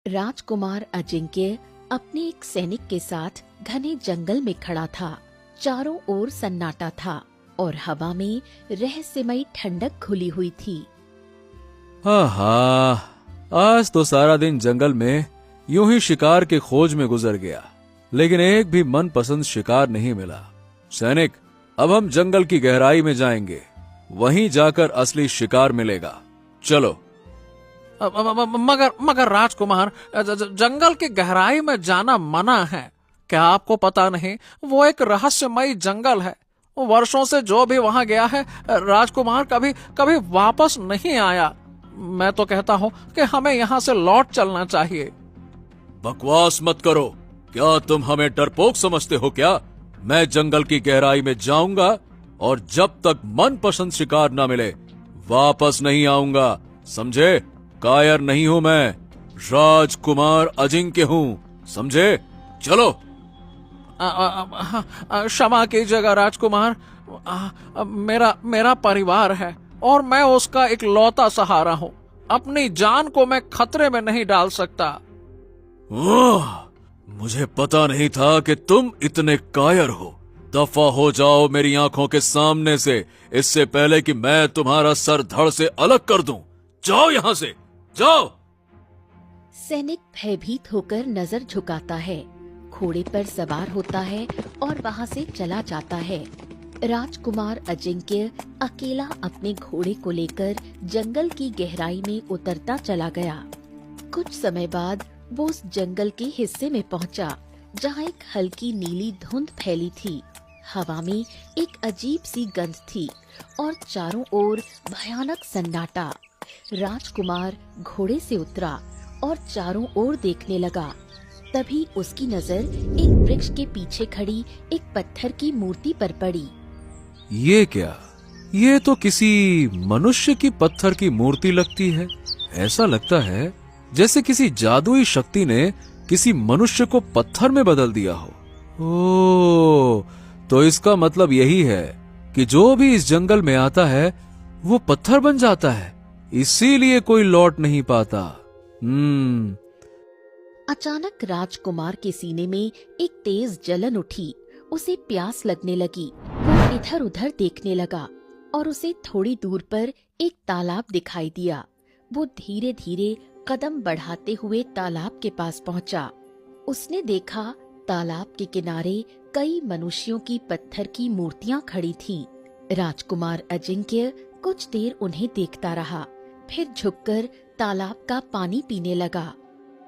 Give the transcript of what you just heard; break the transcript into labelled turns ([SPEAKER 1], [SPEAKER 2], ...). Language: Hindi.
[SPEAKER 1] राजकुमार अजिंक्य अपने एक सैनिक के साथ घने जंगल में खड़ा था। चारों ओर सन्नाटा था और हवा में रहस्यमयी ठंडक घुली हुई थी।
[SPEAKER 2] हाँ, आज तो सारा दिन जंगल में यूं ही शिकार के खोज में गुजर गया, लेकिन एक भी मनपसंद शिकार नहीं मिला। सैनिक, अब हम जंगल की गहराई में जाएंगे, वहीं जाकर असली शिकार मिलेगा। चलो।
[SPEAKER 3] मगर राजकुमार, जंगल की गहराई में जाना मना है। क्या आपको पता नहीं, वो एक रहस्यमयी जंगल है। वर्षों से जो भी वहां गया है, राजकुमार, कभी कभी वापस नहीं आया। मैं तो कहता हूँ कि हमें यहाँ से लौट चलना चाहिए।
[SPEAKER 2] बकवास मत करो। क्या तुम हमें डरपोक समझते हो क्या? मैं जंगल की गहराई में जाऊंगा और जब तक मनपसंद शिकार न मिले वापस नहीं आऊंगा, समझे? कायर नहीं हूं मैं, राजकुमार अजिंक्य हूं, समझे? चलो।
[SPEAKER 3] क्षमा कीजिएगा राजकुमार, मेरा परिवार है और मैं उसका इकलौता सहारा हूँ। अपनी जान को मैं खतरे में नहीं डाल सकता।
[SPEAKER 2] मुझे पता नहीं था कि तुम इतने कायर हो। दफा हो जाओ मेरी आंखों के सामने से, इससे पहले कि मैं तुम्हारा सर धड़ से अलग कर दूं। जाओ यहां से, जाओ।
[SPEAKER 1] सैनिक भयभीत होकर नजर झुकाता है, घोड़े पर सवार होता है और वहां से चला जाता है। राजकुमार अजिंक्य अकेला अपने घोड़े को लेकर जंगल की गहराई में उतरता चला गया। कुछ समय बाद वो उस जंगल के हिस्से में पहुंचा जहां एक हल्की नीली धुंध फैली थी। हवा में एक अजीब सी गंध थी और चारों ओर भयानक सन्नाटा। राजकुमार घोड़े से उतरा और चारों ओर देखने लगा। तभी उसकी नजर एक वृक्ष के पीछे खड़ी एक पत्थर की मूर्ति पर पड़ी।
[SPEAKER 2] ये क्या? ये तो किसी मनुष्य की पत्थर की मूर्ति लगती है। ऐसा लगता है जैसे किसी जादुई शक्ति ने किसी मनुष्य को पत्थर में बदल दिया हो। ओह, तो इसका मतलब यही है कि जो भी इस जंगल में आता है वो पत्थर बन जाता है, इसीलिए कोई लौट नहीं पाता।
[SPEAKER 1] अचानक राजकुमार के सीने में एक तेज जलन उठी। उसे प्यास लगने लगी। वो इधर उधर देखने लगा और उसे थोड़ी दूर पर एक तालाब दिखाई दिया। वो धीरे धीरे कदम बढ़ाते हुए तालाब के पास पहुंचा। उसने देखा तालाब के किनारे कई मनुष्यों की पत्थर की मूर्तियां खड़ी थीं। राजकुमार अजिंक्य कुछ देर उन्हें देखता रहा, फिर झुककर तालाब का पानी पीने लगा।